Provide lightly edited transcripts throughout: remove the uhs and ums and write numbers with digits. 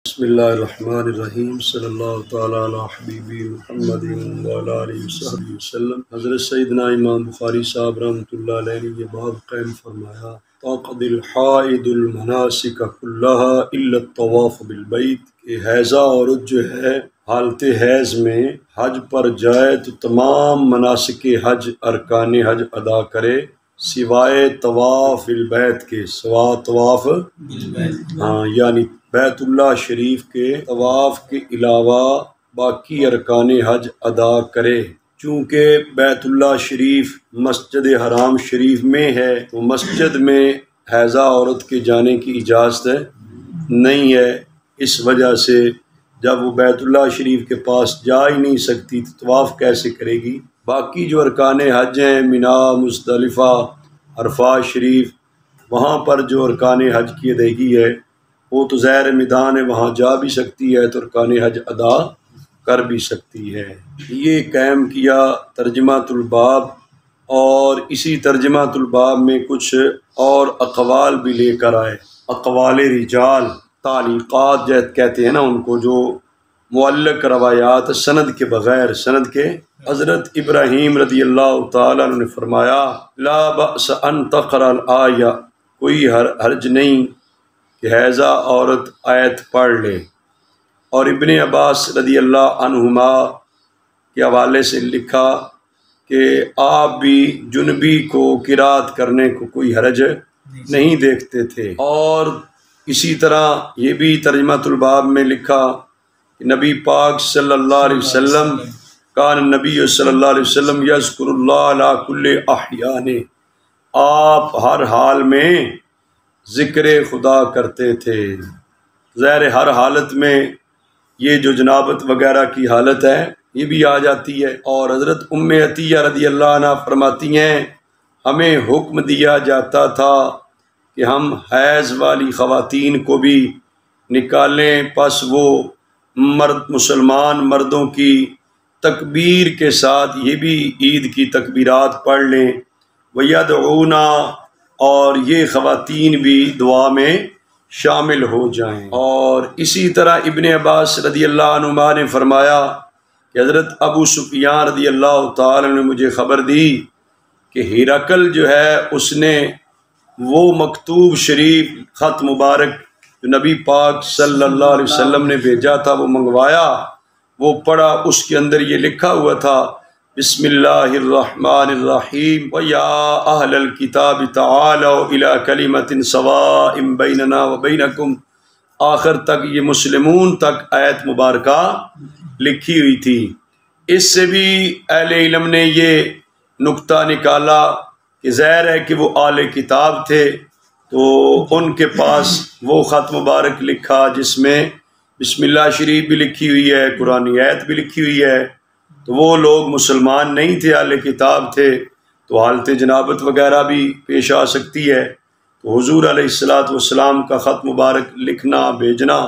بسم اللہ الرحمن الرحیم صلی اللہ تعالیٰ علی حبیبی محمد وعلی آلہ وصحبہ وسلم۔ حضرت سیدنا امام بخاری صاحب رحمۃ اللہ علیہ نے یہ باب قائم فرمایا، تقضی الحائض المناسک کلہا الا الطواف بالبیت، کہ حیضہ عورت جو ہے حالت حیض میں حج پر جائے تو تمام مناسک حج ارکان حج ادا کرے سوائے طواف البیت کے، سوا طواف یعنی بیت اللہ شریف کے طواف کے علاوہ باقی ارکان حج ادا کرے۔ چونکہ بیت اللہ شریف مسجد حرام شریف میں ہے تو مسجد میں حیضہ عورت کے جانے کی اجازت نہیں ہے، اس وجہ سے جب وہ بیت اللہ شریف کے پاس جا ہی نہیں سکتی تو طواف کیسے کرے گی؟ باقی جو ارکان حج ہیں، مینا، مزدلفہ، عرفات شریف، وہاں پر جو ارکان حج کی ادائیگی ہے وہ تو ظاہر میدان ہے، وہاں جا بھی سکتی ہے تو ارکان حج ادا کر بھی سکتی ہے۔ یہ قائم کیا ترجمۃ الباب، اور اسی ترجمۃ الباب میں کچھ اور اقوال بھی لے کر آئے، اقوال رجال، تعلیقات کہتے ہیں نا ان کو، جو معلق روایات سند کے بغیر، سند کے۔ حضرت ابراہیم رضی اللہ تعالیٰ عنہ نے فرمایا لا بأس ان تقرأ الآیہ، کوئی حرج نہیں کہ حیضہ عورت آیت پڑھ لے۔ اور ابن عباس رضی اللہ عنہما کے حوالے سے لکھا کہ آپ بھی جنبی کو قرات کرنے کو کوئی حرج نہیں دیکھتے تھے۔ اور اسی طرح یہ بھی ترجمۃ الباب میں لکھا کہ نبی پاک صلی اللہ علیہ وسلم کان نبی صلی اللہ علیہ وسلم یذکر اللہ علی کل احیان، آپ ہر حال میں ذکر خدا کرتے تھے۔ ظاہر ہر حالت میں یہ جو جنابت وغیرہ کی حالت ہے یہ بھی آ جاتی ہے۔ اور حضرت ام عطیہ رضی اللہ عنہ فرماتی ہیں ہمیں حکم دیا جاتا تھا کہ ہم حیض والی خواتین کو بھی نکالیں، پس وہ مسلمان مردوں کی تکبیر کے ساتھ یہ بھی عید کی تکبیرات پڑھ لیں، وَيَدْعُونَ، اور یہ خواتین بھی دعا میں شامل ہو جائیں۔ اور اسی طرح ابن عباس رضی اللہ عنہما نے فرمایا کہ حضرت ابو سفیان رضی اللہ تعالی نے مجھے خبر دی کہ ہرقل جو ہے اس نے وہ مکتوب شریف خط مبارک جو نبی پاک صلی اللہ علیہ وسلم نے بھیجا تھا وہ منگوایا، وہ پڑھا، اس کے اندر یہ لکھا ہوا تھا بسم اللہ الرحمن الرحیم وَيَا أَهْلَ الْكِتَابِ تَعَالَوْا إِلَىٰ كَلِمَةٍ سَوَاءٍ بَيْنَنَا وَبَيْنَكُمْ، آخر تک یہ مسلمون تک آیت مبارکہ لکھی ہوئی تھی۔ اس سے بھی اہل علم نے یہ نقطہ نکالا کہ ظاہر ہے کہ وہ اہل کتاب تھے تو ان کے پاس وہ خط مبارک لکھا جس میں بسم اللہ شریف بھی لکھی ہوئی ہے، قرآن آیت بھی لکھی ہوئی ہے، تو وہ لوگ مسلمان نہیں تھے، اہل کتاب تھے، تو حالت جنابت وغیرہ بھی پیش آ سکتی ہے۔ تو حضور علیہ السلام کا خط مبارک لکھنا بھیجنا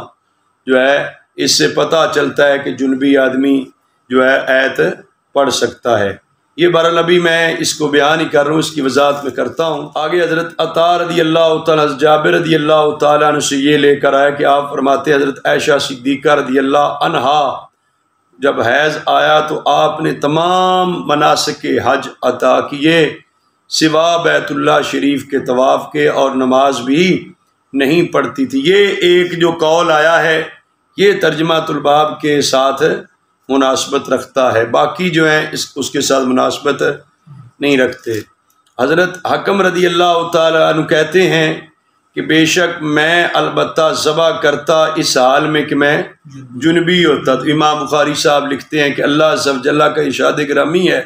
جو ہے اس سے پتہ چلتا ہے کہ جنبی آدمی جو ہے آیت پڑھ سکتا ہے۔ یہ بہرحال ابھی میں اس کو بیان ہی کر رہا ہوں، اس کی وضاحت میں کرتا ہوں۔ آگے حضرت عطا رضی اللہ تعالیٰ، جابر رضی اللہ تعالیٰ عنہ سے یہ لے کر آیا کہ آپ فرماتے حضرت عائشہ صدیقہ رضی اللہ عنہا جب حیض آیا تو آپ نے تمام مناسک حج عطا کیے سوا بیت اللہ شریف کے طواف کے، اور نماز بھی نہیں پڑھتی تھی۔ یہ ایک جو قول آیا ہے یہ ترجمۃ الباب کے ساتھ مناسبت رکھتا ہے، باقی جو ہیں اس کے ساتھ مناسبت نہیں رکھتے۔ حضرت حکم رضی اللہ تعالیٰ عنہ کہتے ہیں کہ بے شک میں البتہ ذبح کرتا اس حال میں کہ میں جنبی ہوتا۔ تو امام بخاری صاحب لکھتے ہیں کہ اللہ عز و جل کا ارشاد گرامی ہے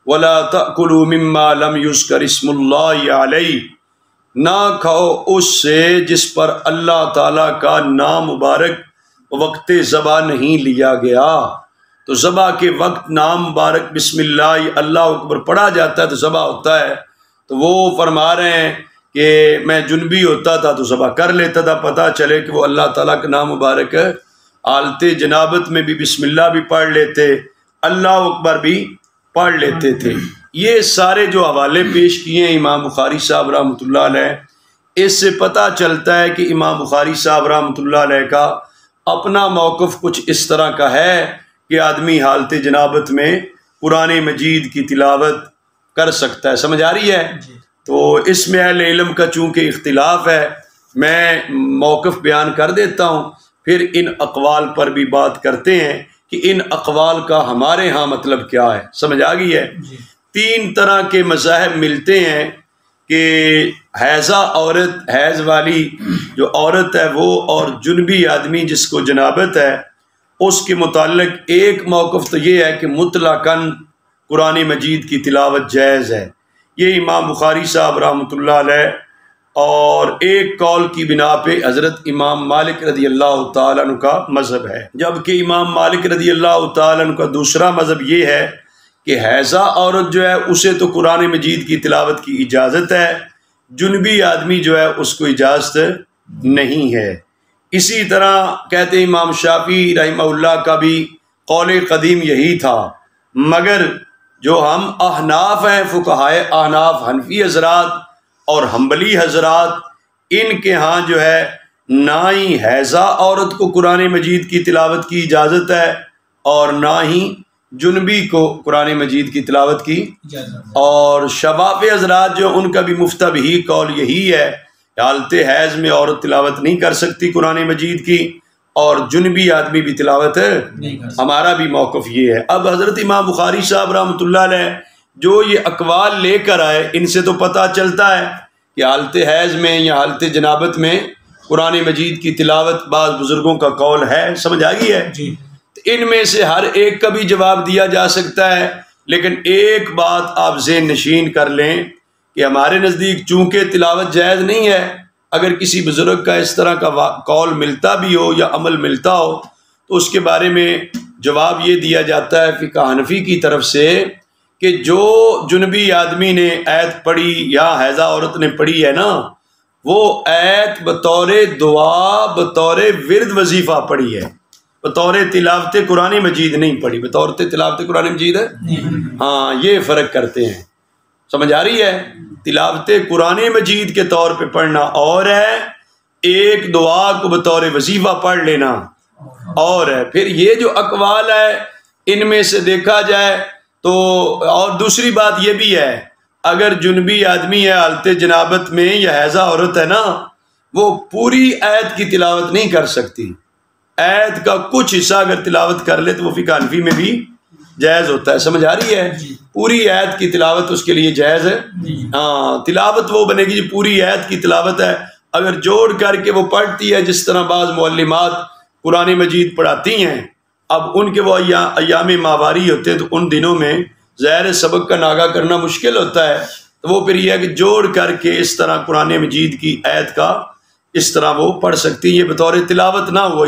وَلَا تَأْكُلُوا مِمَّا لَمْ يُذْكَرِ اسْمُ اللَّهِ عَلَيْهِ، نہ کھاؤ اس سے جس پر اللہ تعالیٰ کا نام مبارک وقت ذبح نہیں لیا گیا۔ تو ذبح کے وقت نام مبارک بسم اللہ اللہ اکبر پڑھا جاتا ہے تو ذبح ہوتا ہے۔ تو وہ فرما رہے ہیں کہ میں جنبی ہوتا تھا تو ذبح کر لیتا تھا، پتہ چلے کہ وہ اللہ تعالیٰ کا نام مبارک حالت جنابت میں بھی بسم اللہ بھی پڑھ لیتے، اللہ اکبر بھی پڑھ لیتے تھے۔ یہ سارے جو حوالے پیش کیے ہیں امام بخاری صاحب رحمۃ اللہ علیہ، اس سے پتہ چلتا ہے کہ امام بخاری صاحب رحمۃ اللہ علیہ کا اپنا موقف کچھ اس طرح کا ہے کہ آدمی حالت جنابت میں قرآن مجید کی تلاوت کر سکتا ہے۔ سمجھ آ رہی ہے؟ تو اس میں اہل علم کا چونکہ اختلاف ہے، میں موقف بیان کر دیتا ہوں، پھر ان اقوال پر بھی بات کرتے ہیں کہ ان اقوال کا ہمارے ہاں مطلب کیا ہے۔ سمجھ آ گئی ہے؟ تین طرح کے مذاہب ملتے ہیں کہ حیضہ عورت، حیض والی جو عورت ہے وہ، اور جنبی آدمی جس کو جنابت ہے، اس کے متعلق ایک موقف تو یہ ہے کہ مطلقاً قرآن مجید کی تلاوت جائز ہے۔ یہ امام بخاری صاحب رحمۃ اللہ علیہ اور ایک قول کی بنا پہ حضرت امام مالک رضی اللہ تعالیٰ عنہ کا مذہب ہے، جبکہ امام مالک رضی اللہ تعالیٰ عنہ کا دوسرا مذہب یہ ہے کہ حیضہ عورت جو ہے اسے تو قرآن مجید کی تلاوت کی اجازت ہے، جنبی آدمی جو ہے اس کو اجازت نہیں ہے۔ اسی طرح کہتے ہیں امام شافعی رحمہ اللہ کا بھی قول قدیم یہی تھا، مگر جو ہم احناف ہیں، فقہائے احناف، حنفی حضرات اور حنبلی حضرات، ان کے ہاں جو ہے نہ ہی حیضہ عورت کو قرآن مجید کی تلاوت کی اجازت ہے اور نہ ہی جنبی کو قرآن مجید کی تلاوت کی اجازت، اور شفافی حضرات جو ان کا بھی مفتبی قول یہی ہے کہ حالت حیض میں عورت تلاوت نہیں کر سکتی قرآن مجید کی، اور جنبی آدمی بھی تلاوت نہیں کر سکتا۔ ہمارا بھی موقف یہ ہے۔ اب حضرت امام بخاری صاحب رحمۃ اللہ علیہ جو یہ اقوال لے کر آئے، ان سے تو پتہ چلتا ہے کہ حالت حیض میں یا حالت جنابت میں قرآن مجید کی تلاوت بعض بزرگوں کا قول ہے۔ سمجھ آ گئی ہے؟ ان میں سے ہر ایک کا بھی جواب دیا جا سکتا ہے، لیکن ایک بات آپ ذہن نشین کر لیں کہ ہمارے نزدیک چونکہ تلاوت جائز نہیں ہے، اگر کسی بزرگ کا اس طرح کا قول ملتا بھی ہو یا عمل ملتا ہو تو اس کے بارے میں جواب یہ دیا جاتا ہے فقہ حنفی کی طرف سے کہ جو جنبی آدمی نے آیت پڑھی یا حیضہ عورت نے پڑھی ہے نا، وہ آیت بطور دعا، بطور ورد وظیفہ پڑھی ہے، بطور تلاوت قرآن مجید نہیں پڑھی۔ بطور تلاوت قرآن مجید ہے، ہاں یہ فرق کرتے ہیں۔ سمجھ آ رہی ہے؟ تلاوت قرآن مجید کے طور پہ پڑھنا اور ہے، ایک دعا کو بطور وظیفہ پڑھ لینا اور ہے۔ پھر یہ جو اقوال ہے ان میں سے دیکھا جائے تو، اور دوسری بات یہ بھی ہے، اگر جنبی آدمی ہے حالت جنابت میں یا حیضہ عورت ہے نا، وہ پوری آیت کی تلاوت نہیں کر سکتی، آیت کا کچھ حصہ اگر تلاوت کر لے تو وہ فقہ حنفی میں بھی جائز ہوتا ہے۔ سمجھ آ رہی ہے؟ پوری آیت کی تلاوت اس کے لیے جائز ہے۔ ہاں، تلاوت وہ بنے گی جو پوری آیت کی تلاوت ہے، اگر جوڑ کر کے وہ پڑھتی ہے، جس طرح بعض معلمات قرآن مجید پڑھاتی ہیں، اب ان کے وہ ایام ماہواری ہوتے ہیں تو ان دنوں میں ظاہر سبق کا ناغہ کرنا مشکل ہوتا ہے، تو وہ پھر یہ ہے کہ جوڑ کر کے اس طرح قرآن مجید کی آیت کا اس طرح وہ پڑھ سکتی ہیں۔ یہ بطور تلاوت نہ ہوا،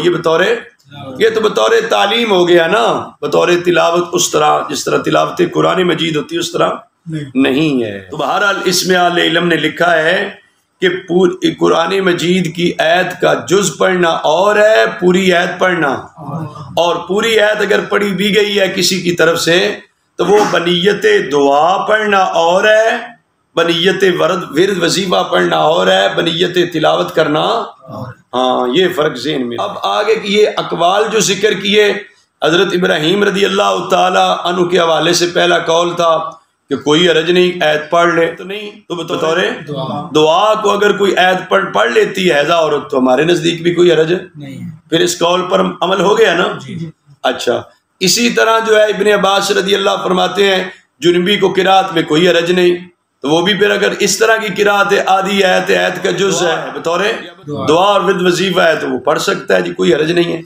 یہ تو بطور تعلیم ہو گیا نا، بطور تلاوت اس طرح جس طرح تلاوت قرآن مجید ہوتی ہے اس طرح نہیں ہے۔ تو بہرحال اس میں اہل علم نے لکھا ہے کہ قرآن مجید کی آیت کا جز پڑھنا اور ہے پوری آیت پڑھنا، اور پوری آیت اگر پڑھی بھی گئی ہے کسی کی طرف سے تو وہ بنیت دعا پڑھنا اور ہے، بنیت ورد وظیفہ پڑھنا اور ہے، بنیت تلاوت کرنا، ہاں یہ فرق ذہن میں۔ اب آگے کی یہ اقوال جو ذکر کیے، حضرت ابراہیم رضی اللہ تعالی عنہ کے حوالے سے پہلا قول تھا کہ کوئی حرج نہیں، آیت پڑھ لے تو نہیں، تو بطور دعا کو اگر کوئی آیت پڑھ لیتی ہے حیضہ عورت تو ہمارے نزدیک بھی کوئی حرج نہیں، پھر اس قول پر عمل ہو گیا نا۔ اچھا، اسی طرح جو ہے ابن عباس رضی اللہ فرماتے ہیں جنبی کو قرات میں کوئی حرج نہیں، تو وہ بھی پھر اگر اس طرح کی قرات آدھی آیت کا جز ہے بطور دعا اور ود وظیفہ ہے تو وہ پڑھ سکتا ہے، جی کوئی حرج نہیں ہے۔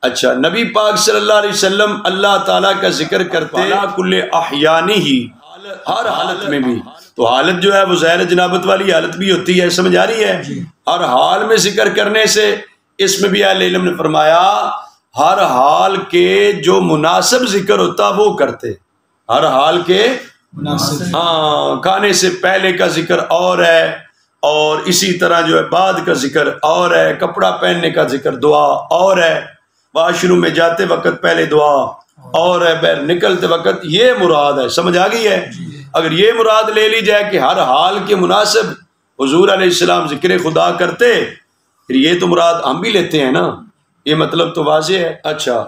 اچھا، نبی پاک صلی اللہ علیہ وسلم اللہ تعالیٰ کا ذکر کرتے کل احیانی ہی، ہر حالت میں بھی، تو حالت جو ہے وہ ظاہر جنابت والی حالت بھی ہوتی ہے، سمجھ آ رہی ہے؟ ہر حال میں ذکر کرنے سے اس میں بھی اہل علم نے فرمایا ہر حال کے جو مناسب ذکر ہوتا وہ کرتے، ہر حال کے ہاں، کھانے سے پہلے کا ذکر اور ہے، اور اسی طرح جو ہے بعد کا ذکر اور ہے، کپڑا پہننے کا ذکر دعا اور ہے، واش روم میں جاتے وقت پہلے دعا اور ہے، باہر نکلتے وقت، یہ مراد ہے۔ سمجھ آ گئی ہے؟ اگر یہ مراد لے لی جائے کہ ہر حال کے مناسب حضور علیہ السلام ذکر خدا کرتے، پھر یہ تو مراد ہم بھی لیتے ہیں نا یہ مطلب تو واضح ہے۔ اچھا،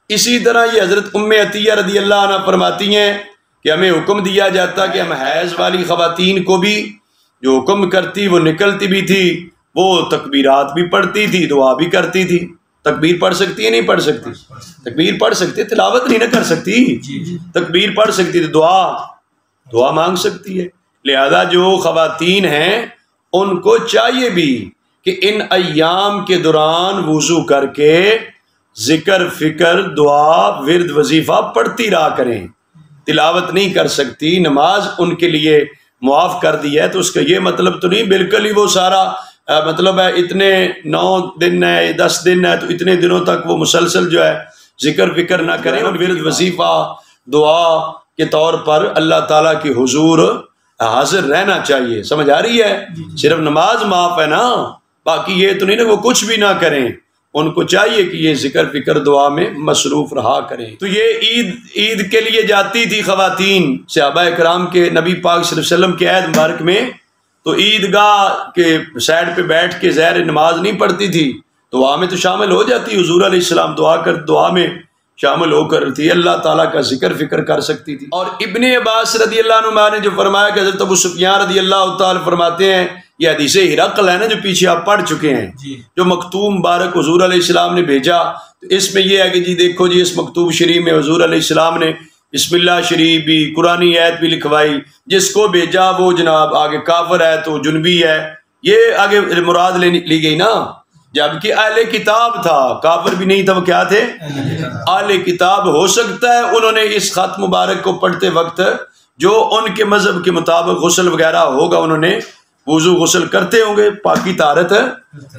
اسی طرح یہ حضرت ام عطیہ رضی اللہ عنہ فرماتی ہیں کہ ہمیں حکم دیا جاتا کہ ہم حیض والی خواتین کو بھی جو حکم کرتی وہ نکلتی بھی تھی، وہ تکبیرات بھی پڑھتی تھی، دعا بھی کرتی تھی۔ تکبیر پڑھ سکتی ہے نہیں پڑھ سکتی؟ تکبیر پڑھ سکتی ہے، تلاوت نہیں نہ کر سکتی، تکبیر پڑھ سکتی ہے، تو دعا مانگ سکتی ہے۔ لہذا جو خواتین ہیں ان کو چاہیے بھی کہ ان ایام کے دوران وضو کر کے ذکر فکر دعا ورد وظیفہ پڑھتی رہا کریں۔ تلاوت نہیں کر سکتی، نماز ان کے لیے معاف کر دی ہے، تو اس کا یہ مطلب تو نہیں بالکل ہی وہ سارا مطلب ہے اتنے 9 دن ہے 10 دن ہے تو اتنے دنوں تک وہ مسلسل جو ہے ذکر فکر نہ کریں، اور ورد وظیفہ دعا کے طور پر اللہ تعالیٰ کی حضور حاضر رہنا چاہیے۔ سمجھ آ رہی ہے؟ صرف نماز معاف ہے نا، باقی یہ تو نہیں نا وہ کچھ بھی نہ کریں، ان کو چاہیے کہ یہ ذکر فکر دعا میں مصروف رہا کریں۔ تو یہ عید کے لیے جاتی تھی خواتین، صحابہ کرام کے نبی پاک صلی اللہ علیہ وسلم کے عہد مبارک میں، تو عیدگاہ کے سائڈ پہ بیٹھ کے ظاہر نماز نہیں پڑھتی تھی، دعا میں تو شامل ہو جاتی، حضور علیہ السلام دعا میں شامل ہو کر تھی، اللہ تعالیٰ کا ذکر فکر کر سکتی تھی۔ اور ابن عباس رضی اللہ عنہ نے جو فرمایا کہ حضرت ابو سفیان رضی اللہ تعالیٰ فرماتے ہیں، یہ حدیث ہرقل ہے نا جو پیچھے آپ پڑھ چکے ہیں، جو مکتوب مبارک حضور علیہ السلام نے بھیجا، تو اس میں یہ ہے کہ جی دیکھو جی اس مکتوب شریف میں حضور علیہ السلام نے بسم اللہ شریف بھی قرآنی آیت بھی لکھوائی، جس کو بھیجا وہ جناب آگے کافر ہے تو جنبی ہے، یہ آگے مراد لی گئی نا، جبکہ اہل کتاب تھا، کافر بھی نہیں تھا، وہ کیا تھے؟ اہل کتاب۔ ہو سکتا ہے انہوں نے اس خط مبارک کو پڑھتے وقت جو ان کے مذہب کے مطابق غسل وغیرہ ہوگا، انہوں نے وضو غسل کرتے ہوں گے، پاکی طہارت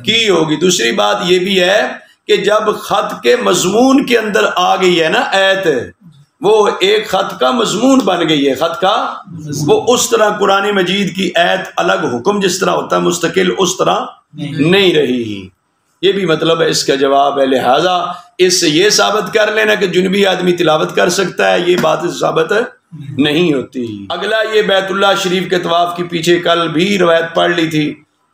کی ہوگی۔ دوسری بات یہ بھی ہے کہ جب خط کے مضمون کے اندر آ گئی ہے نا آیت، وہ ایک خط کا مضمون بن گئی ہے، خط کا وہ اس طرح قرآن مجید کی آیت الگ حکم جس طرح ہوتا ہے مستقل اس طرح نہیں رہی، یہ بھی مطلب ہے اس کا جواب ہے۔ لہٰذا اس سے یہ ثابت کر لینا کہ جنبی آدمی تلاوت کر سکتا ہے، یہ بات ثابت نہیں ہوتی۔ اگلا یہ بیت اللہ شریف کے طواف کی پیچھے کل بھی روایت پڑھ لی تھی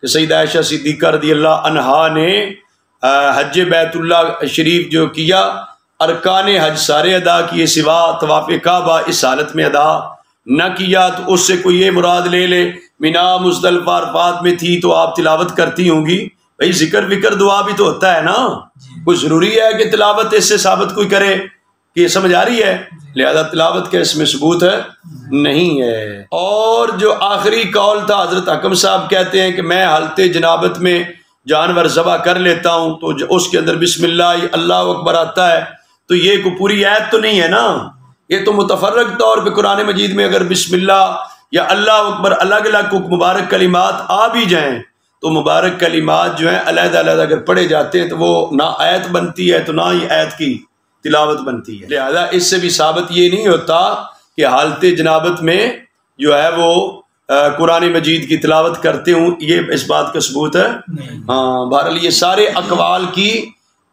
کہ سیدہ عائشہ صدیقہ رضی اللہ عنہا نے حج بیت اللہ شریف جو کیا، ارکان حج سارے ادا کیے سوا طواف کعبہ اس حالت میں ادا نہ کیا، تو اس سے کوئی یہ مراد لے لے مینا مزدلفہ عرفات میں تھی تو آپ تلاوت کرتی ہوں گی، بھائی ذکر فکر دعا بھی تو ہوتا ہے نا، کوئی ضروری ہے کہ تلاوت اس سے ثابت کوئی کرے کہ یہ سمجھ آ رہی ہے؟ لہذا تلاوت کا اس میں ثبوت نہیں ہے۔ اور جو آخری قول تھا حضرت حکم صاحب کہتے ہیں کہ میں حالت جنابت میں جانور ذبح کر لیتا ہوں تو اس کے اندر بسم اللہ اللہ اکبر آتا ہے، تو یہ کوئی پوری آیت تو نہیں ہے نا، یہ تو متفرق طور پہ قرآن مجید میں اگر بسم اللہ یا اللہ اکبر الگ الگ مبارک کلمات آ بھی جائیں تو مبارک کلمات جو ہیں علیحدہ علیحدہ اگر پڑھے جاتے ہیں تو وہ نہ آیت بنتی ہے تو نہ ہی آیت کی تلاوت بنتی ہے۔ لہذا اس سے بھی ثابت یہ نہیں ہوتا کہ حالت جنابت میں جو ہے وہ قرآن مجید کی تلاوت کرتے ہوں، یہ اس بات کا ثبوت ہے ہاں۔ بہرحال یہ سارے اقوال کی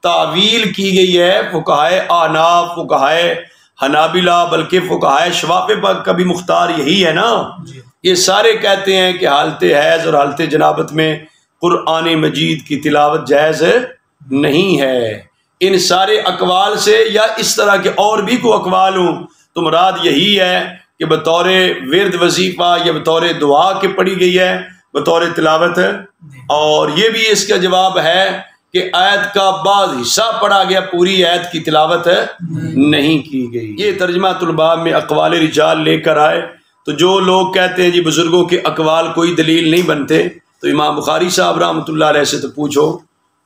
تعویل کی گئی ہے، فقہائے احناف، فقہائے حنابلہ، بلکہ فقہائے شوافع کا بھی مختار یہی ہے نا، یہ سارے کہتے ہیں کہ حالت حیض اور حالت جنابت میں قرآن مجید کی تلاوت جائز نہیں ہے۔ ان سارے اقوال سے یا اس طرح کے اور بھی کوئی اقوال ہوں تو مراد یہی ہے کہ بطور ورد وظیفہ یا بطور دعا کے پڑھی گئی ہے، بطور تلاوت، اور یہ بھی اس کا جواب ہے کہ آیت کا بعض حصہ پڑھا گیا، پوری آیت کی تلاوت نہیں کی گئی۔ یہ ترجمہ الباب میں اقوال رجال لے کر آئے، تو جو لوگ کہتے ہیں جی بزرگوں کے اقوال کوئی دلیل نہیں بنتے، تو امام بخاری صاحب رحمۃ اللہ علیہ سے تو پوچھو،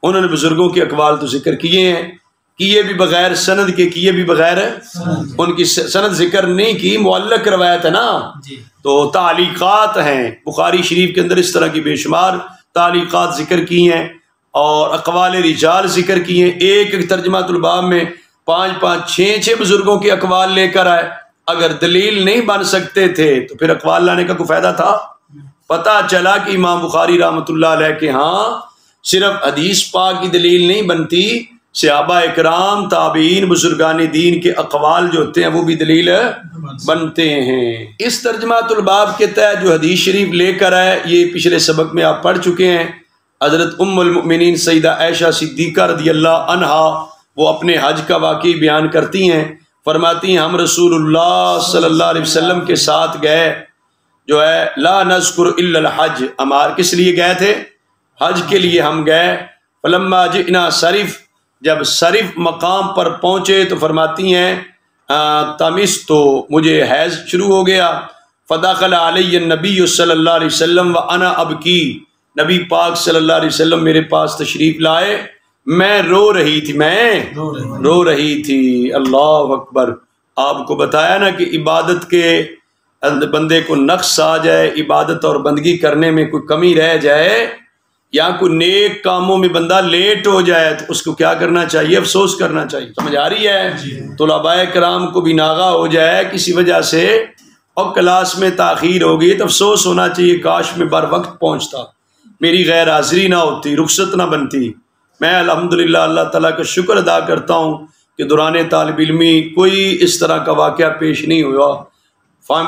انہوں نے بزرگوں کے اقوال تو ذکر کیے ہیں، کیے بھی بغیر سند کے، کیے بھی بغیر ان کی سند ذکر نہیں کی، معلق روایت ہے نا، تو تعلیقات ہیں بخاری شریف کے اندر اس طرح کی بے شمار تعلیقات ذکر کی ہیں، اور اقوال رجال ذکر کیے ہیں، ایک ایک ترجمہ الباب میں 5 5 6 بزرگوں کے اقوال لے کر آئے۔ اگر دلیل نہیں بن سکتے تھے تو پھر اقوال لانے کا کوئی فائدہ تھا؟ پتہ چلا کہ امام بخاری رحمۃ اللہ علیہ کے ہاں صرف حدیث پاک کی دلیل نہیں بنتی، صحابہ اکرام، تابعین، بزرگان دین کے اقوال جو ہوتے ہیں وہ بھی دلیل بنتے ہیں۔ اس ترجمہ الباب کے تحت جو حدیث شریف لے کر آئے، یہ پچھلے سبق میں آپ پڑھ چکے ہیں، حضرت ام المؤمنین سیدہ عائشہ صدیقہ رضی اللہ عنہا وہ اپنے حج کا واقعی بیان کرتی ہیں، فرماتی ہیں ہم رسول اللہ صلی اللہ علیہ وسلم کے ساتھ گئے جو ہے لا نذکر الا الحج، ہمار کس لیے گئے تھے؟ حج کے لیے ہم گئے۔ فلما جئنا صرف، جب صرف مقام پر پہنچے تو فرماتی ہیں تمس تو مجھے حیض شروع ہو گیا۔ فدخل علی النبی صلی اللہ علیہ وسلم وانا ابکی، نبی پاک صلی اللہ علیہ وسلم میرے پاس تشریف لائے، میں رو رہی تھی۔ اللہ اکبر۔ آپ کو بتایا نا کہ عبادت کے بندے کو نقص آ جائے، عبادت اور بندگی کرنے میں کوئی کمی رہ جائے یا کوئی نیک کاموں میں بندہ لیٹ ہو جائے تو اس کو کیا کرنا چاہیے؟ افسوس کرنا چاہیے۔ سمجھ آ رہی ہے؟ طلباء کرام کو بھی ناغہ ہو جائے کسی وجہ سے اور کلاس میں تاخیر ہو گئی تو افسوس ہونا چاہیے، کاش میں بر وقت پہنچتا، میری غیر حاضری نہ ہوتی، رخصت نہ بنتی۔ میں الحمدللہ اللہ تعالیٰ کا شکر ادا کرتا ہوں کہ دوران طالب علمی کوئی اس طرح کا واقعہ پیش نہیں ہوا۔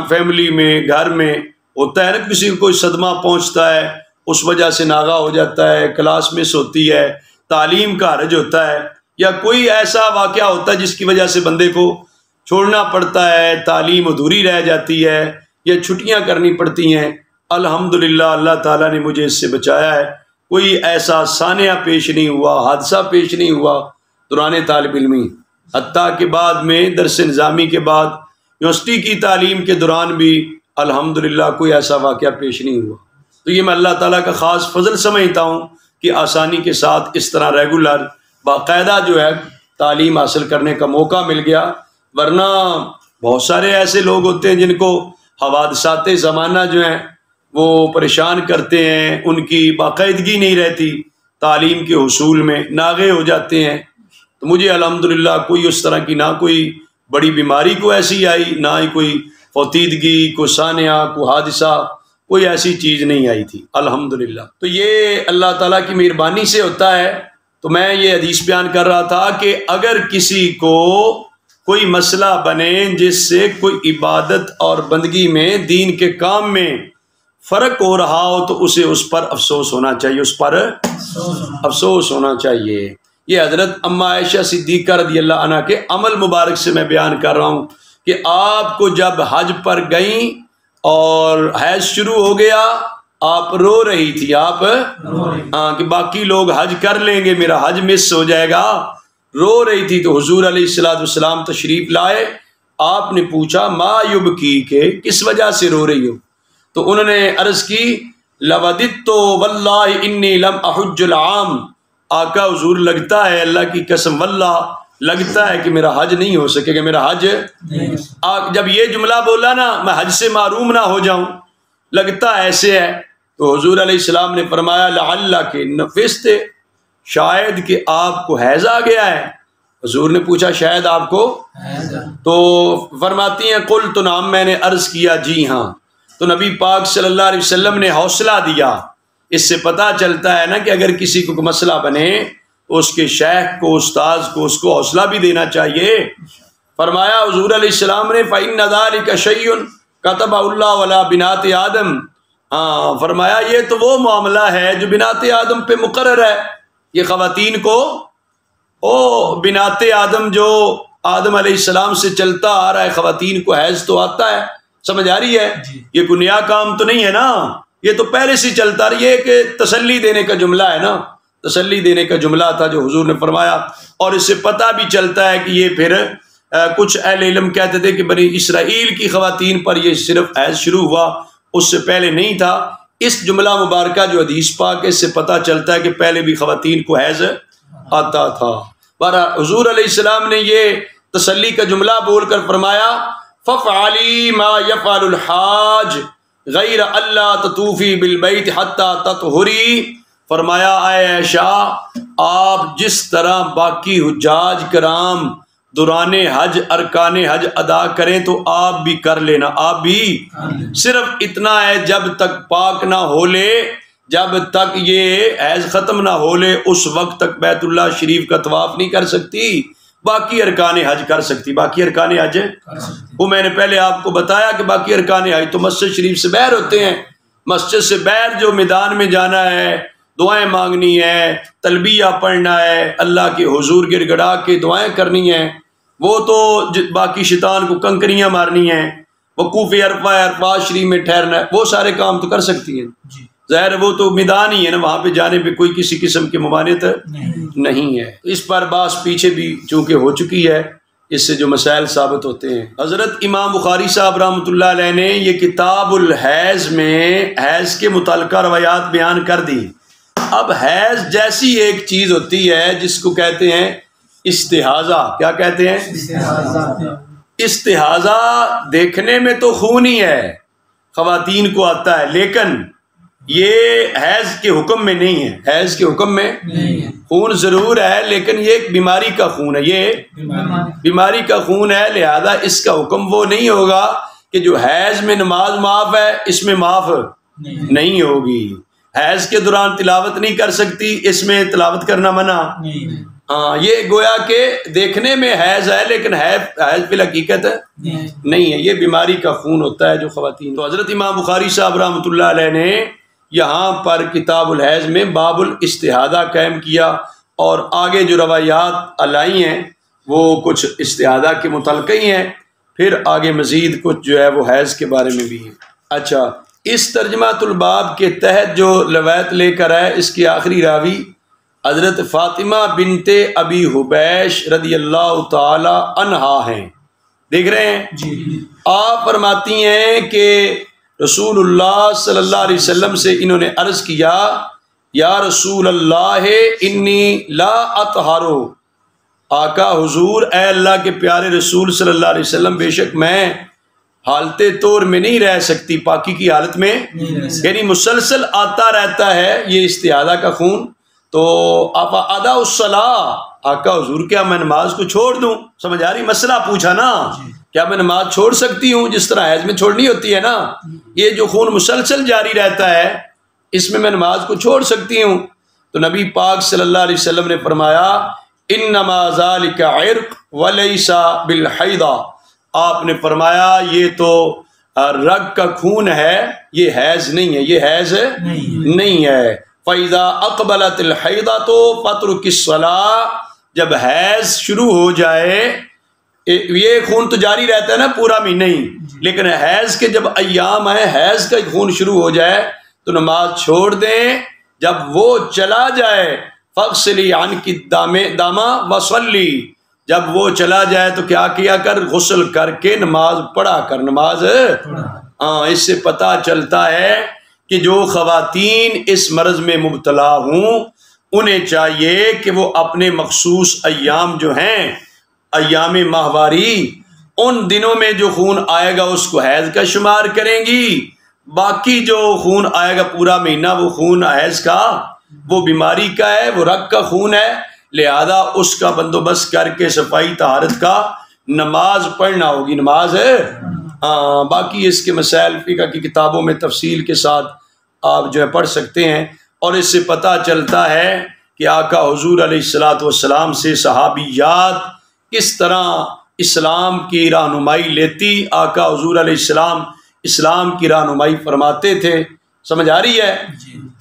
فیملی میں، گھر میں ہوتا ہے نا، کسی کو کوئی صدمہ پہنچتا ہے، اس وجہ سے ناغہ ہو جاتا ہے، کلاس مس ہوتی ہے، تعلیم کا حرج ہوتا ہے، یا کوئی ایسا واقعہ ہوتا ہے جس کی وجہ سے بندے کو چھوڑنا پڑتا ہے، تعلیم ادھوری رہ جاتی ہے یا چھٹیاں کرنی پڑتی ہیں۔ الحمدللہ اللہ تعالیٰ نے مجھے اس سے بچایا ہے، کوئی ایسا سانحہ پیش نہیں ہوا، حادثہ پیش نہیں ہوا دوران طالب علمی، حتیٰ کہ بعد میں درس نظامی کے بعد یونیورسٹی کی تعلیم کے دوران بھی الحمدللہ کوئی ایسا واقعہ پیش نہیں ہوا۔ تو یہ میں اللہ تعالیٰ کا خاص فضل سمجھتا ہوں کہ آسانی کے ساتھ اس طرح ریگولر باقاعدہ جو ہے تعلیم حاصل کرنے کا موقع مل گیا، ورنہ بہت سارے ایسے لوگ ہوتے ہیں جن کو حوادثات زمانہ جو ہیں وہ پریشان کرتے ہیں، ان کی باقاعدگی نہیں رہتی، تعلیم کے حصول میں ناغے ہو جاتے ہیں۔ تو مجھے الحمدللہ کوئی اس طرح کی نہ کوئی بڑی بیماری کو ایسی آئی، نہ ہی کوئی فوتیدگی، کوئی سانحہ، کوئی حادثہ، کوئی ایسی چیز نہیں آئی تھی الحمدللہ۔ تو یہ اللہ تعالیٰ کی مہربانی سے ہوتا ہے۔ تو میں یہ حدیث بیان کر رہا تھا کہ اگر کسی کو کوئی مسئلہ بنے جس سے کوئی عبادت اور بندگی میں، دین کے کام میں فرق ہو رہا ہو تو اسے اس پر افسوس ہونا چاہیے، اس پر افسوس ہونا چاہیے۔ یہ حضرت اما عائشہ صدیقہ رضی اللہ عنہ کے عمل مبارک سے میں بیان کر رہا ہوں کہ آپ کو جب حج پر گئیں اور حیض شروع ہو گیا، آپ رو رہی تھی، آپ کہ باقی لوگ حج کر لیں گے، میرا حج مس ہو جائے گا، رو رہی تھی۔ تو حضور علیہ السلام تشریف لائے، آپ نے پوچھا ما یبکی، کہ کس وجہ سے رو رہی ہو؟ تو انہوں نے عرض کی لوددت واللہ انی لم احج العام، آقا حضور لگتا ہے، اللہ کی قسم واللہ لگتا ہے کہ میرا حج نہیں ہو سکے گا، میرا حج جب یہ جملہ بولا نا میں حج سے محروم نہ ہو جاؤں، لگتا ایسے ہے۔ تو حضور علیہ السلام نے فرمایا لعلک نفست، شاید کہ آپ کو حیض آ گیا ہے۔ حضور نے پوچھا شاید آپ کو، تو فرماتی ہیں قلت نعم، میں نے عرض کیا جی ہاں۔ تو نبی پاک صلی اللہ علیہ وسلم نے حوصلہ دیا۔ اس سے پتہ چلتا ہے نا کہ اگر کسی کو مسئلہ بنے تو اس کے شیخ کو، استاذ کو، اس کو حوصلہ بھی دینا چاہیے۔ فرمایا حضور علیہ السلام نے فَإِنَّ ذَلِكَ شَيْءٌ كَتَبَهُ اللَّهُ عَلَى بِنَاتِ آدم، فرمایا یہ تو وہ معاملہ ہے جو بنات آدم پہ مقرر ہے۔ یہ خواتین کو، بنات آدم جو آدم علیہ السلام سے چلتا آ رہا ہے، خواتین کو حیض تو آتا ہے، سمجھ آ رہی ہے؟ یہ کوئی نیا کام تو نہیں ہے نا، یہ تو پہلے سے چلتا رہی ہے، کہ تسلی دینے کا جملہ ہے نا، تسلی دینے کا جملہ تھا جو حضور نے فرمایا۔ اور اس سے پتہ بھی چلتا ہے کہ یہ پھر کچھ اہل علم کہتے تھے کہ بنی اسرائیل کی خواتین پر یہ صرف حیض شروع ہوا، اس سے پہلے نہیں تھا۔ اس جملہ مبارکہ جو حدیث پاک ہے اس سے پتہ چلتا ہے کہ پہلے بھی خواتین کو حیض آتا تھا۔ بہرحال حضور علیہ السلام نے یہ تسلی کا جملہ بول کر فرمایا فَفْعَلِي مَا يَفْعَلُ الْحَاجِ غَيْرَ أَلَّا تَطُوفِي بِالْبَيْتِ حَتَّى تَطْهُرِي، فرمایا اے عائشہ، آپ جس طرح باقی حجاج کرام دوران حج ارکان حج ادا کریں تو آپ بھی کر لینا، آپ بھی صرف اتنا ہے جب تک پاک نہ ہو لے، جب تک یہ حیض ختم نہ ہو لے اس وقت تک بیت اللہ شریف کا طواف نہیں کر سکتی، باقی ارکان حج کر سکتی۔ باقی ارکان حج وہ میں نے پہلے آپ کو بتایا کہ باقی ارکان حج تو مسجد شریف سے باہر ہوتے ہیں، مسجد سے باہر جو میدان میں جانا ہے، دعائیں مانگنی ہے، تلبیہ پڑھنا ہے، اللہ کے حضور گر گڑا کے دعائیں کرنی ہیں، وہ تو باقی شیطان کو کنکریاں مارنی ہیں، وقوف عرفہ عرفات شریف میں ٹھہرنا ہے، وہ سارے کام تو کر سکتی ہیں. ظاہر وہ تو میدان ہی ہے نا، وہاں پہ جانے پہ کوئی کسی قسم کی ممانعت نہیں ہے. اس پر بات پیچھے بھی چونکہ ہو چکی ہے، اس سے جو مسائل ثابت ہوتے ہیں. حضرت امام بخاری صاحب رحمۃ اللہ علیہ نے یہ کتاب الحیض میں حیض کے متعلقہ روایات بیان کر دی. اب حیض جیسی ایک چیز ہوتی ہے جس کو کہتے ہیں استحاضہ. کیا کہتے ہیں؟ استحاضہ. دیکھنے میں تو خون ہی ہے، خواتین کو آتا ہے، لیکن یہ حیض کے حکم میں نہیں ہے. حیض کے حکم میں خون ضرور ہے، لیکن یہ ایک بیماری کا خون ہے، یہ بیماری کا خون ہے، لہذا اس کا حکم وہ نہیں ہوگا کہ جو حیض میں نماز معاف ہے اس میں معاف نہیں ہوگی. حیض کے دوران تلاوت نہیں کر سکتی، اس میں تلاوت کرنا منع. ہاں، یہ گویا کہ دیکھنے میں حیض ہے لیکن حیض فی الحقیقت نہیں ہے، یہ بیماری کا خون ہوتا ہے جو خواتین. تو حضرت امام بخاری صاحب رحمۃ اللہ علیہ نے یہاں پر کتاب الحیض میں باب الاستحاضہ قائم کیا، اور آگے جو روایات لائی ہیں وہ کچھ استحاضہ کے متعلقہ ہی ہیں، پھر آگے مزید کچھ جو ہے وہ حیض کے بارے میں بھی ہیں. اچھا، اس ترجمہ الباب کے تحت جو روایت لے کر آئے، اس کی آخری راوی حضرت فاطمہ بنت ابی حبیش رضی اللہ تعالی عنہا ہیں. دیکھ رہے ہیں؟ آپ فرماتی ہیں کہ رسول اللہ صلی اللہ علیہ وسلم سے انہوں نے عرض کیا، یا رسول اللہ انی لا اطہرو. آقا حضور، اے اللہ کے پیارے رسول صلی اللہ علیہ وسلم، بے شک میں حالت طور میں نہیں رہ سکتی، پاکی کی حالت میں، یعنی مسلسل آتا رہتا ہے یہ استحاضہ کا خون. تو آپ ادا الصلاۃ، آقا حضور کیا میں نماز کو چھوڑ دوں؟ سمجھ آ رہی؟ مسئلہ پوچھا نا، کیا میں نماز چھوڑ سکتی ہوں جس طرح حیض میں چھوڑنی ہوتی ہے نا؟ یہ جو خون مسلسل جاری رہتا ہے اس میں نماز کو چھوڑ سکتی ہوں؟ تو نبی پاک صلی اللہ علیہ وسلم نے فرمایا، انما ذالک عرق ولیس بالحیضہ. آپ نے فرمایا یہ تو رگ کا خون ہے، یہ حیض نہیں ہے، یہ حیض نہیں ہے. فَإِذَا أَقْبَلَتِ الْحَيْضَةُ فَاتْرُكِ الصَّلَاةَ. جب حیض شروع ہو جائے، یہ خون تو جاری رہتا ہے نا پورا مہینہ ہی، لیکن حیض کے جب ایام ہیں، حیض کا خون شروع ہو جائے تو نماز چھوڑ دیں. جب وہ چلا جائے، فَاغْسِلِي عَنْكِ الدَّمَ وَصَلِّي. جب وہ چلا جائے تو کیا کیا کر؟ غسل کر کے نماز پڑھا کر. نماز اس سے پتہ چلتا ہے کہ جو خواتین اس مرض میں مبتلا ہوں انہیں چاہیے کہ وہ اپنے مخصوص ایام جو ہیں، ایام ماہواری، ان دنوں میں جو خون آئے گا اس کو حیض کا شمار کریں گی. باقی جو خون آئے گا پورا مہینہ، وہ خون حیض کا، وہ بیماری کا ہے، وہ رگ کا خون ہے، لہذا اس کا بندوبست کر کے صفائی طہارت کا نماز پڑھنا ہوگی. نماز ہے باقی اس کے مسائل فقہ کی کتابوں میں تفصیل کے ساتھ آپ جو ہے پڑھ سکتے ہیں. اور اس سے پتہ چلتا ہے کہ آقا حضور علیہ الصلاۃ والسلام سے صحابیات کس طرح اسلام کی رہنمائی لیتی. آقا حضور علیہ السلام اسلام کی رہنمائی فرماتے تھے. سمجھ آ رہی ہے؟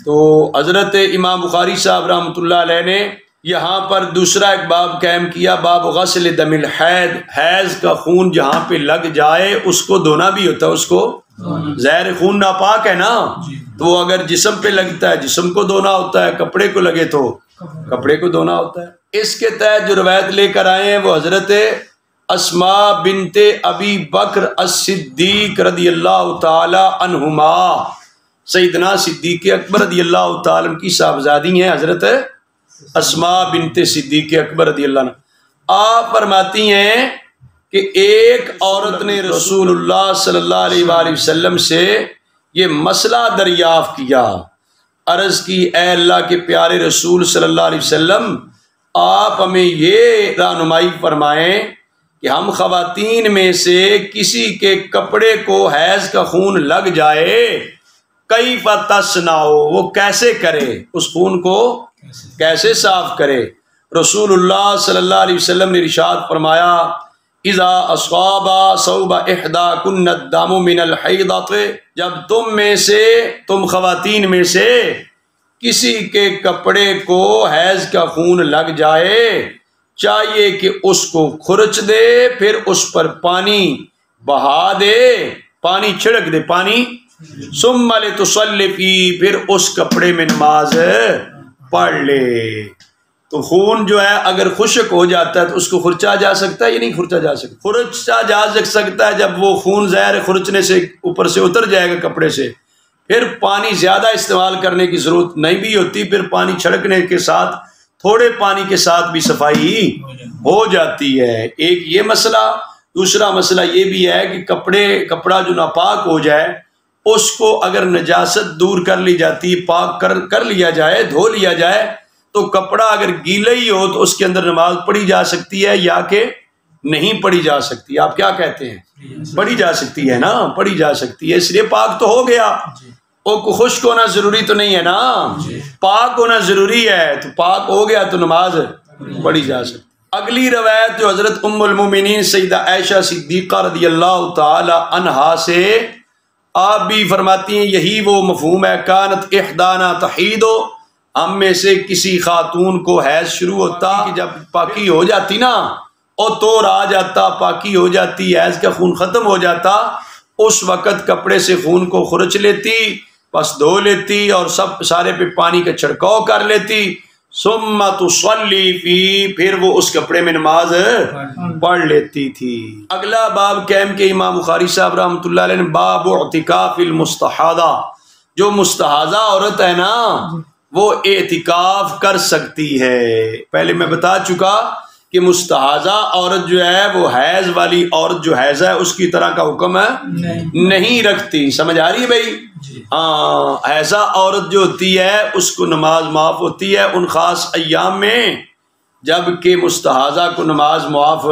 تو حضرت امام بخاری صاحب رحمۃ اللہ علیہ نے یہاں پر دوسرا ایک باب قائم کیا، باب غسل دم الحید. حیض کا خون جہاں پہ لگ جائے اس کو دھونا بھی ہوتا ہے. اس کو زہر خون ناپاک ہے نا، تو وہ اگر جسم پہ لگتا ہے جسم کو دھونا ہوتا ہے، کپڑے کو لگے تو کپڑے کو دھونا ہوتا ہے. اس کے تحت جو روایت لے کر آئے ہیں وہ حضرت اسماء بنت ابی بکر الصدیق رضی اللہ تعالی عنہما، سیدنا صدیق اکبر رضی اللہ تعالی عنہ کی صاحبزادی ہیں حضرت اسماء بنت صدیق اکبر رضی اللہ عنہ. آپ فرماتی ہیں کہ ایک عورت نے رسول اللہ صلی اللہ علیہ وآلہ وسلم سے یہ مسئلہ دریافت کیا. عرض کی، اے اللہ کے پیارے رسول صلی اللہ علیہ وسلم، آپ ہمیں یہ رہنمائی فرمائیں کہ ہم خواتین میں سے کسی کے کپڑے کو حیض کا خون لگ جائے، کیف تصنع، وہ کیسے کرے، اس خون کو کیسے صاف کرے. رسول اللہ صلی اللہ علیہ وسلم نے ارشاد فرمایا، اذا اصاب ثوب احداکن الدم من الحیضۃ. جب تم خواتین میں سے کسی کے کپڑے کو حیض کا خون لگ جائے چاہیے کہ اس کو کھرچ دے، پھر اس پر پانی بہا دے، پانی چھڑک دے، پانی ثم لتصلی فی، پھر اس کپڑے میں نماز پڑھ لے۔ تو خون جو ہے اگر خشک ہو جاتا ہے تو اس کو خرچا جا سکتا ہے یا نہیں خرچا جا سکتا؟ خرچا جا سکتا ہے جب وہ خون زہر خرچنے سے اوپر سے اتر جائے گا کپڑے سے، پھر پانی زیادہ استعمال کرنے کی ضرورت نہیں بھی ہوتی، پھر پانی چھڑکنے کے ساتھ تھوڑے پانی کے ساتھ بھی صفائی ہو جاتی ہے۔ ایک یہ مسئلہ، دوسرا مسئلہ یہ بھی ہے کہ کپڑا جو ناپاک ہو جائے اس کو اگر نجاست دور کر لی جاتی، پاک کر لیا جائے، دھو لیا جائے، تو کپڑا اگر گیلا ہی ہو تو اس کے اندر نماز پڑھی جا سکتی ہے یا کہ نہیں پڑھی جا سکتی؟ آپ کیا کہتے ہیں؟ پڑھی جا سکتی ہے نا، پڑھی جا سکتی ہے، اس لیے پاک تو ہو گیا، وہ خشک ہونا ضروری تو نہیں ہے نا، پاک ہونا ضروری ہے، تو پاک ہو گیا تو نماز پڑھی جا سکتی۔ اگلی روایت جو حضرت ام المومنین سیدہ عائشہ صدیقہ رضی اللہ تعالی عنہا سے، آپ بھی فرماتی ہیں یہی وہ مفہوم ہے، کانت احدانا تحید، ہم میں سے کسی خاتون کو حیض شروع ہوتا کہ جب پاکی ہو جاتی نا، اور طور آ جاتا، پاکی ہو جاتی، حیض کا خون ختم ہو جاتا، اس وقت کپڑے سے خون کو خرچ لیتی، بس دھو لیتی اور سارے پہ پانی کا چھڑکاؤ کر لیتی، ثم تصلی فی، پھر وہ اس کپڑے میں نماز پڑھ لیتی تھی۔ اگلا باب قائم کے امام بخاری صاحب رحمۃ اللہ علیہ نے باب اعتکاف المستحاضہ، جو مستحاضہ عورت ہے نا وہ اعتکاف کر سکتی ہے۔ پہلے میں بتا چکا کہ مستحاضہ عورت جو ہے وہ حیض والی عورت جو حیض ہے اس کی طرح کا حکم ہے نہیں رکھتی، سمجھ آ رہی ہے بھائی؟ ہاں، حیضہ عورت جو ہوتی ہے اس کو نماز معاف ہوتی ہے ان خاص ایام میں، جبکہ مستحاضہ کو نماز معاف،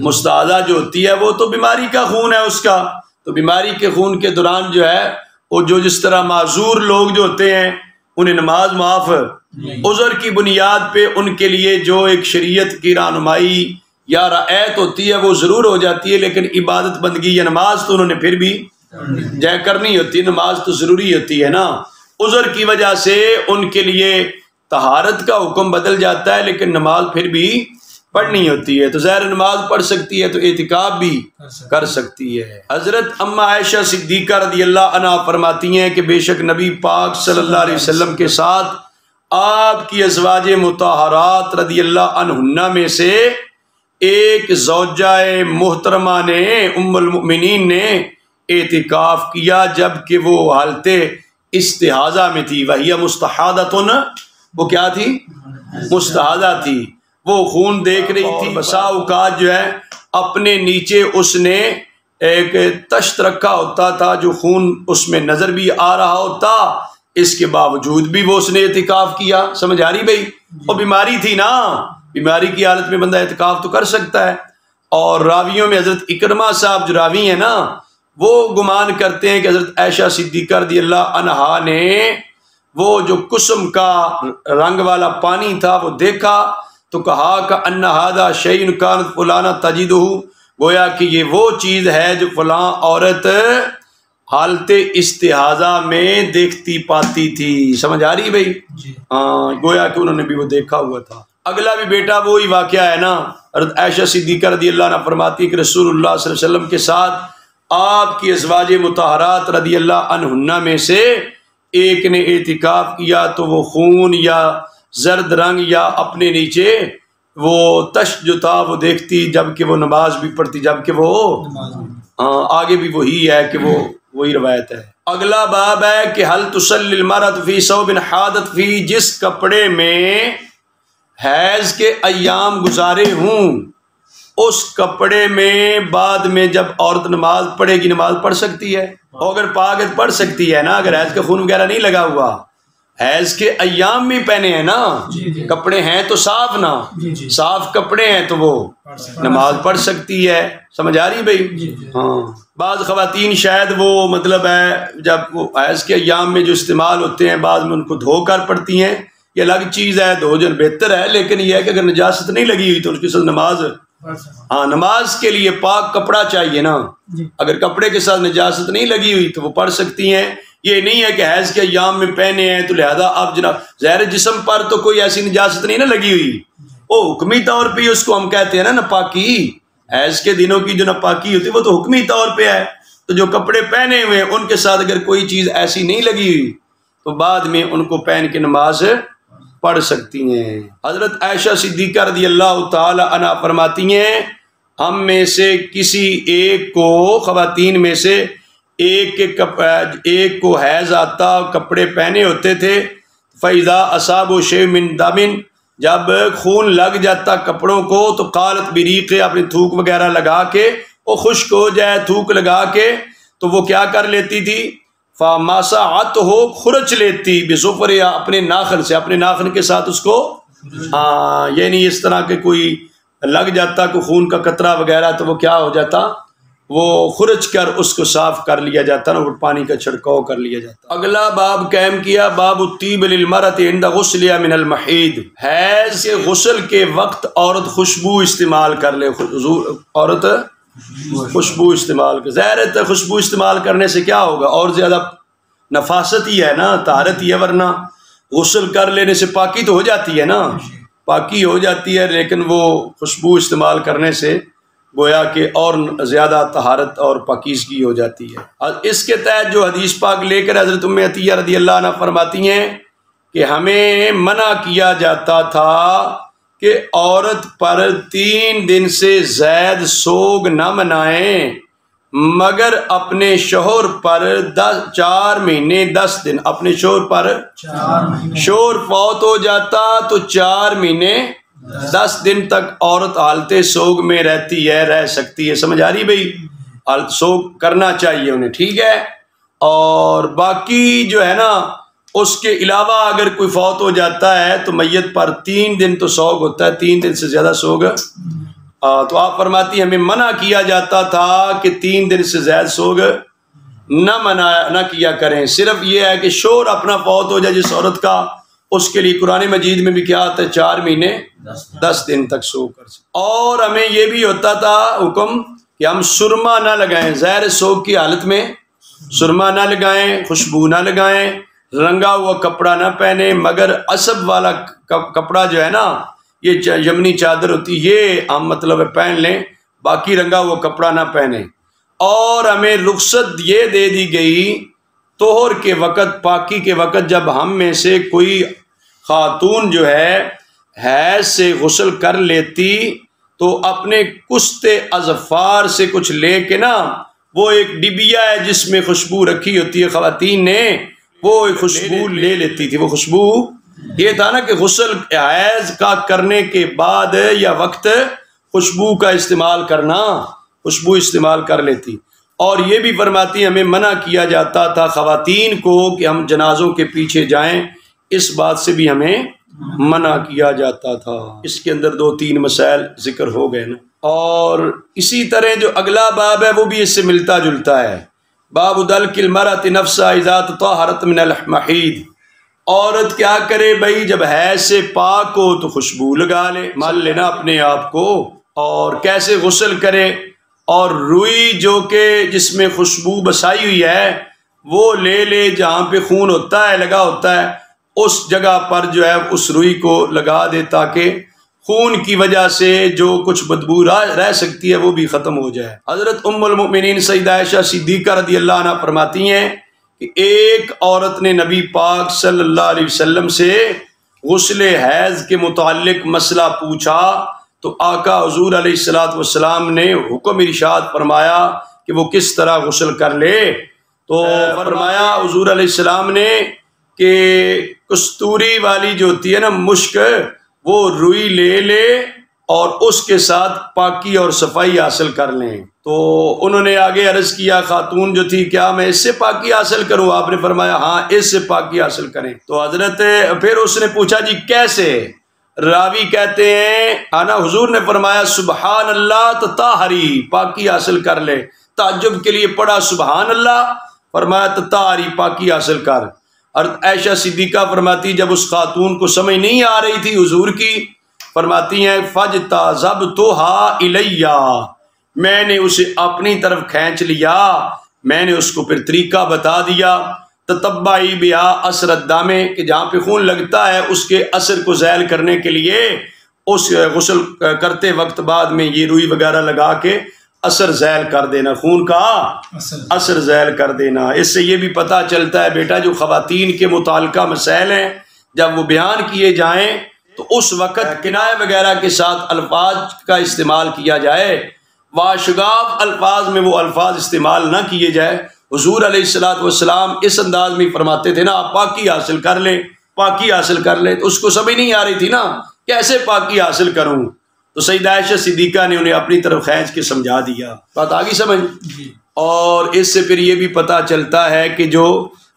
مستحاضہ جو ہوتی ہے وہ تو بیماری کا خون ہے اس کا، تو بیماری کے خون کے دوران جو ہے وہ جو جس طرح معذور لوگ جو ہوتے ہیں انہیں نماز معاف، عذر کی بنیاد پہ ان کے لیے جو ایک شریعت کی رہنمائی یا رعایت ہوتی ہے وہ ضرور ہو جاتی ہے، لیکن عبادت بندگی یا نماز تو انہوں نے پھر بھی جائے کرنی ہوتی ہے، نماز تو ضروری ہوتی ہے نا۔ عذر کی وجہ سے ان کے لیے طہارت کا حکم بدل جاتا ہے لیکن نماز پھر بھی پڑھنی ہوتی ہے، تو ظاہر نماز پڑھ سکتی ہے تو اعتکاف بھی کر سکتی ہے۔ حضرت اما عائشہ صدیقہ رضی اللہ عنہا فرماتی ہیں کہ بے شک نبی پاک صلی اللہ علیہ وسلم کے ساتھ آپ کی ازواج مطہرات رضی اللہ عنہن میں سے ایک زوجہ محترمہ نے، ام المؤمنین نے اعتکاف کیا جبکہ وہ حالت استحاضہ میں تھی، وہی مستحاضۃ، وہ کیا تھی؟ مستحاضہ تھی، وہ خون دیکھ رہی تھی، بسا اوقات جو ہے اپنے نیچے اس نے ایک تشت رکھا ہوتا تھا جو خون اس میں نظر بھی آ رہا ہوتا، اس کے باوجود بھی وہ اس نے اعتکاف کیا، سمجھ آ رہی بھائی؟ وہ بیماری تھی نا، بیماری کی حالت میں بندہ اعتکاف تو کر سکتا ہے۔ اور راویوں میں حضرت اکرمہ صاحب جو راوی ہیں نا وہ گمان کرتے ہیں کہ حضرت عائشہ صدیقہ رضی اللہ عنہا نے وہ جو کسم کا رنگ والا پانی تھا وہ دیکھا تو کہا کہ ان ھذا شیء کانت فلانہ تجدہ، گویا کہ یہ وہ چیز ہے جو فلاں عورت حالت استحاضہ میں دیکھتی پاتی تھی، سمجھ آ رہی بھائی؟ ہاں، گویا کہ انہوں نے بھی وہ دیکھا ہوا تھا۔ اگلا بھی بیٹا وہی واقعہ ہے نا، حضرت عائشہ صدیقہ رضی اللہ عنہ فرماتی ہے کہ رسول اللہ صلی اللہ علیہ وسلم کے ساتھ آپ کی ازواج مطہرات رضی اللہ عنہن میں سے ایک نے اعتکاف کیا تو وہ خون یا زرد رنگ یا اپنے نیچے وہ تشت جو تھا وہ دیکھتی جبکہ وہ نماز بھی پڑھتی، جبکہ وہ آگے بھی وہی ہے کہ وہ وہی روایت ہے۔ اگلا باب ہے کہ حل تصلی المرأة فی ثوب حاضت فی، جس کپڑے میں حیض کے ایام گزارے ہوں اس کپڑے میں بعد میں جب عورت نماز پڑھے گی نماز پڑھ سکتی ہے، اور اگر پاک ہے تو پڑھ سکتی ہے نا، اگر حیض کا خون وغیرہ نہیں لگا ہوا، حیض کے ایام بھی پہنے ہیں نا، کپڑے ہیں تو صاف نا، صاف کپڑے ہیں تو وہ نماز پڑھ سکتی ہے، سمجھ آ رہی بھائی؟ ہاں، بعض خواتین شاید وہ مطلب ہے جب وہ حیض کے ایام میں جو استعمال ہوتے ہیں بعض میں ان کو دھو کر پڑتی ہیں، یہ الگ چیز ہے، دھو جن بہتر ہے، لیکن یہ ہے کہ اگر نجاست نہیں لگی ہوئی تو اس کے ساتھ نماز ہاں نماز کے لیے پاک کپڑا چاہیے نا، اگر کپڑے کے ساتھ نجاست نہیں لگی ہوئی تو وہ پڑھ سکتی ہیں۔ یہ نہیں ہے کہ حیض کے ایام میں پہنے ہیں تو لہذا اب جناب ظاہر جسم پر تو کوئی ایسی نجاست نہیں نا لگی ہوئی، وہ حکمی طور پہ اس کو ہم کہتے ہیں نا ناپاکی، حیض کے دنوں کی جو ناپاکی ہوتی ہے وہ تو حکمی طور پہ ہے۔ تو جو کپڑے پہنے ہوئے ہیں ان کے ساتھ اگر کوئی چیز ایسی نہیں لگی ہوئی تو بعد میں ان کو پہن کے نماز پڑھ سکتی ہیں۔ حضرت عائشہ صدیقہ رضی اللہ تعالی عنہا فرماتی ہیں ہم میں سے کسی ایک کو، خواتین میں سے ایک کو حیض آتا، کپڑے پہنے ہوتے تھے، فَإِذَا أَصَابُ شَيْءٌ مِّن دَمٍ، جب خون لگ جاتا کپڑوں کو تو قالت بریقے، اپنی تھوک وغیرہ لگا کے وہ خشک ہو جائے، تھوک لگا کے تو وہ کیا کر لیتی تھی، فَمَسَحَتْهُ، خرچ لیتی، بِظُفْرِهَا، اپنے ناخن سے، اپنے ناخن کے ساتھ اس کو یعنی اس طرح کے کوئی لگ جاتا کوئی خون کا قطرہ وغیرہ تو وہ کیا ہو جاتا، وہ خرچ کر اس کو صاف کر لیا جاتا نا، پانی کا چھڑکاؤ کر لیا جاتا۔ اگلا باب قائم کیا، باب الطیب للمرأة عند غسلها من المحیض، حیض کے غسل کے وقت عورت خوشبو استعمال کر لے، عورت خوشبو استعمال کر، ظاہر ہے خوشبو استعمال کرنے سے کیا ہوگا، اور زیادہ نفاست ہی ہے نا، طہارت ہی ہے، ورنہ غسل کر لینے سے پاکی تو ہو جاتی ہے نا، پاکی ہو جاتی ہے، لیکن وہ خوشبو استعمال کرنے سے گویا کہ اور زیادہ طہارت اور پاکیزگی ہو جاتی ہے۔ اور اس کے تحت جو حدیث پاک لے کر حضرت ام عطیہ رضی اللہ عنہ فرماتی ہیں کہ ہمیں منع کیا جاتا تھا کہ عورت پر 3 دن سے زائد سوگ نہ منائیں مگر اپنے شوہر پر 4 مہینے 10 دن، اپنے شوہر پر شوہر فوت ہو جاتا تو 4 مہینے 10 دن تک عورت حالت سوگ میں رہتی ہے، رہ سکتی ہے، سمجھ آ رہی بھائی، حالت سوگ کرنا چاہیے انہیں، ٹھیک ہے۔ اور باقی جو ہے نا اس کے علاوہ اگر کوئی فوت ہو جاتا ہے تو میت پر 3 دن تو سوگ ہوتا ہے، 3 دن سے زیادہ سوگ، تو آپ فرماتی ہمیں منع کیا جاتا تھا کہ 3 دن سے زیادہ سوگ نہ کیا کریں، صرف یہ ہے کہ شوہر اپنا فوت ہو جائے جس عورت کا، اس کے لیے قرآن مجید میں بھی کیا آتا ہے 4 مہینے 10 دن تک سو کر سکتے۔ اور ہمیں یہ بھی ہوتا تھا حکم کہ ہم سرما نہ لگائیں، ظاہر سوگ کی حالت میں سرما نہ لگائیں، خوشبو نہ لگائیں، رنگا ہوا کپڑا نہ پہنیں، مگر عصب والا کپڑا جو ہے نا، یہ یمنی چادر ہوتی، یہ ہم مطلب پہن لیں، باقی رنگا ہوا کپڑا نہ پہنیں۔ اور ہمیں رخصت یہ دے دی گئی طہر کے وقت، پاکی کے وقت، جب ہم میں سے کوئی خاتون جو ہے حیض سے غسل کر لیتی تو اپنے کست اظفار سے کچھ لے کے نا، وہ ایک ڈبیا ہے جس میں خوشبو رکھی ہوتی ہے خواتین نے، وہ ایک خوشبو لے لیتی تھی۔ وہ خوشبو یہ تھا نا کہ غسل حیض کا کرنے کے بعد یا وقت خوشبو کا استعمال کرنا، خوشبو استعمال کر لیتی۔ اور یہ بھی فرماتی ہمیں منع کیا جاتا تھا خواتین کو کہ ہم جنازوں کے پیچھے جائیں، اس بات سے بھی ہمیں منع کیا جاتا تھا۔ اس کے اندر 2-3 مسائل ذکر ہو گئے نا۔ اور اسی طرح جو اگلا باب ہے وہ بھی اس سے ملتا جلتا ہے، باب دلک المرأۃ نفسہا اذا تطہرت من المحیض، عورت کیا کرے بھائی جب حیض سے پاک ہو تو خوشبو لگا لے، مل لینا اپنے آپ کو۔ اور کیسے غسل کرے، اور روئی جو کہ جس میں خوشبو بسائی ہوئی ہے وہ لے لے، جہاں پہ خون ہوتا ہے لگا ہوتا ہے اس جگہ پر جو ہے اس روئی کو لگا دے تاکہ خون کی وجہ سے جو کچھ بدبو رہ سکتی ہے وہ بھی ختم ہو جائے۔ حضرت ام المؤمنین سیدہ عائشہ صدیقہ رضی اللہ عنہ فرماتی ہیں کہ ایک عورت نے نبی پاک صلی اللہ علیہ وسلم سے غسل حیض کے متعلق مسئلہ پوچھا تو آقا حضور علیہ الصلوۃ والسلام نے حکم ارشاد فرمایا کہ وہ کس طرح غسل کر لے، تو فرمایا حضور علیہ السلام نے کہ کستوری والی جو ہوتی ہے نا مشک، وہ روئی لے لے اور اس کے ساتھ پاکی اور صفائی حاصل کر لیں۔ تو انہوں نے آگے عرض کیا، خاتون جو تھی، کیا میں اس سے پاکی حاصل کروں؟ آپ نے فرمایا ہاں اس سے پاکی حاصل کریں۔ تو حضرت پھر اس نے پوچھا جی کیسے؟ راوی کہتے ہیں آنا حضور نے فرمایا سبحان اللہ تطہری، پاکی حاصل کر لے۔ تعجب کے لیے پڑھا سبحان اللہ، فرمایا تطہری، پاکی حاصل کر۔ اور عائشہ صدیقہ فرماتی جب اس خاتون کو سمجھ نہیں آ رہی تھی حضور کی، فرماتی ہیں فَجْتَذَبْتُهَا إِلَيَّ، میں نے اسے اپنی طرف کھینچ لیا، میں نے اس کو پھر طریقہ بتا دیا، تتبعی بیا اثر الدم، کہ جہاں پہ خون لگتا ہے اس کے اثر کو زائل کرنے کے لیے اس غسل کرتے وقت بعد میں یہ روئی وغیرہ لگا کے اثر زائل کر دینا، خون کا اثر زائل کر دینا۔ اس سے یہ بھی پتہ چلتا ہے بیٹا جو خواتین کے متعلقہ مسائل ہیں جب وہ بیان کیے جائیں تو اس وقت کنایہ وغیرہ کے ساتھ الفاظ کا استعمال کیا جائے، واشگاف الفاظ میں وہ الفاظ استعمال نہ کیے جائے۔ حضور علیہ السلام اس انداز میں فرماتے تھے نا، آپ پاکی حاصل کر لیں، پاکی حاصل کر لیں، تو اس کو سمجھ نہیں آ رہی تھی نا کیسے پاکی حاصل کروں، تو سیدہ عائشہ صدیقہ نے انہیں اپنی طرف کھینچ کے سمجھا دیا۔ بات آگی سمجھ؟ اور اس سے پھر یہ بھی پتہ چلتا ہے کہ جو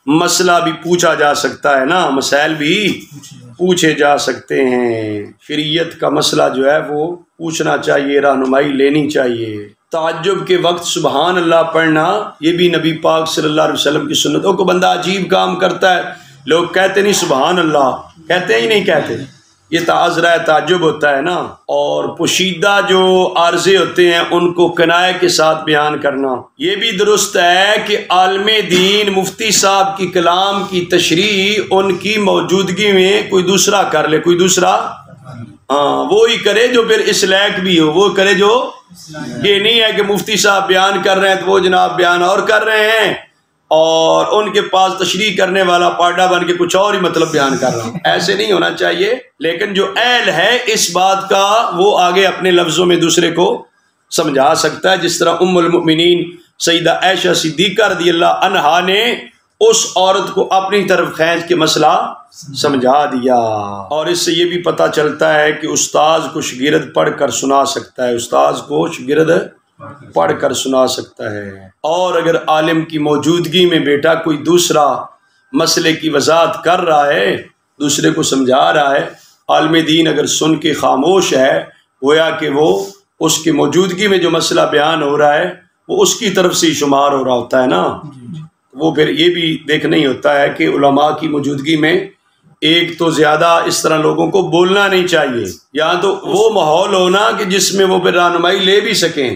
مسئلہ بھی پوچھا جا سکتا ہے نا، مسائل بھی پوچھے جا سکتے ہیں، شریعت کا مسئلہ جو ہے وہ پوچھنا چاہیے، رہنمائی لینی چاہیے۔ تعجب کے وقت سبحان اللہ پڑھنا یہ بھی نبی پاک صلی اللہ علیہ وسلم کی سنتوں کو بندہ عجیب کام کرتا ہے، لوگ کہتے نہیں سبحان اللہ، کہتے ہی نہیں کہتے، یہ تعذرہ تعجب ہوتا ہے نا۔ اور پوشیدہ جو عارضے ہوتے ہیں ان کو کنایہ کے ساتھ بیان کرنا، یہ بھی درست ہے کہ عالم دین مفتی صاحب کی کلام کی تشریح ان کی موجودگی میں کوئی دوسرا کر لے، کوئی دوسرا وہی کرے جو پھر اس لائق بھی ہو، وہ کرے جو، یہ نہیں ہے کہ مفتی صاحب بیان کر رہے ہیں تو وہ جناب بیان اور کر رہے ہیں اور ان کے پاس تشریح کرنے والا پاڈا بن کے کچھ اور ہی مطلب بیان کر رہا ہوں، ایسے نہیں ہونا چاہیے۔ لیکن جو اہل ہے اس بات کا وہ آگے اپنے لفظوں میں دوسرے کو سمجھا سکتا ہے، جس طرح ام المؤمنین سیدہ عائشہ صدیقہ رضی اللہ عنہا نے اس عورت کو اپنی طرف کھینچ کے مسئلہ سمجھا دیا۔ اور اس سے یہ بھی پتہ چلتا ہے کہ استاذ کو شاگرد پڑھ کر سنا سکتا ہے، استاذ کو شاگرد پڑھ کر سنا سکتا ہے۔ اور اگر عالم کی موجودگی میں بیٹا کوئی دوسرا مسئلے کی وضاحت کر رہا ہے، دوسرے کو سمجھا رہا ہے، عالم دین اگر سن کے خاموش ہے، گویا کہ وہ اس کی موجودگی میں جو مسئلہ بیان ہو رہا ہے وہ اس کی طرف سے شمار ہو رہا ہوتا ہے نا، وہ پھر یہ بھی دیکھنا ہی ہوتا ہے کہ علماء کی موجودگی میں ایک تو زیادہ اس طرح لوگوں کو بولنا نہیں چاہیے، یا تو وہ ماحول ہونا کہ جس میں وہ پھر رہنمائی لے بھی سکیں۔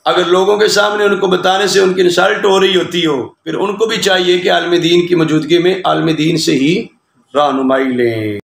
اگر لوگوں کے سامنے ان کو بتانے سے ان کی انسلٹ ہو رہی ہوتی ہو، پھر ان کو بھی چاہیے کہ عالم دین کی موجودگی میں عالم دین سے ہی رہنمائی لیں۔